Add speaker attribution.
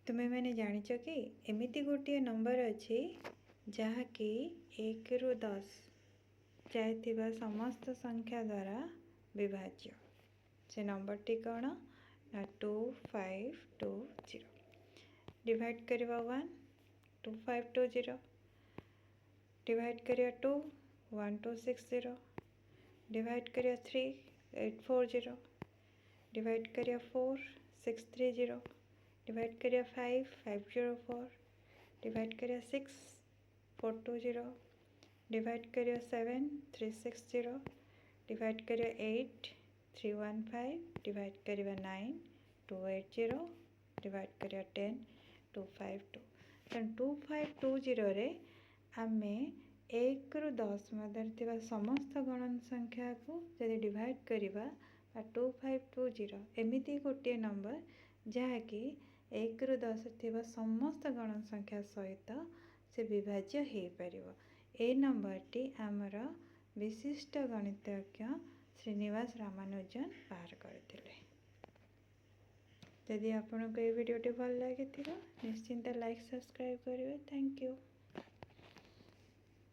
Speaker 1: तुम्हें मैंने जानिच कि एमिति गोटे नंबर अच्छी जहाँकि 1 ରୁ 10 जाए समस्त संख्या द्वारा विभाज्य। से नंबरटी कौन ना 2520। डिवाइड करवा 1 2520, डिवाइड करिया 2 1260, डिवाइड करिया 3 840, डिवाइड करिया 4 630, डिवाइड करिया 5 504, डिवाइड करिया 6 420, डिवाइड करिया 7 360, डिवाइड करिया 8 315, डिवाइड करिया 9 280, डिवाइड करिया 10 252। तेणु 2520 रे आमे 1 ରୁ 10 मध्य थिबा समस्त गणन संख्या को यदि डिवाइड करिबा 2520 एमिति गोटे नंबर जहाँकि 1 ରୁ 10 थिबा समस्त गणन संख्या सहित से विभाज्य हो पारिबो। ए नंबरटी आमर विशिष्ट गणितज्ञ श्रीनिवास रामानुजन बाहर करथिले। यदि आपको ये वीडियोटी भल लगी निश्चिंत लाइक सब्सक्राइब करेंगे। Thank you.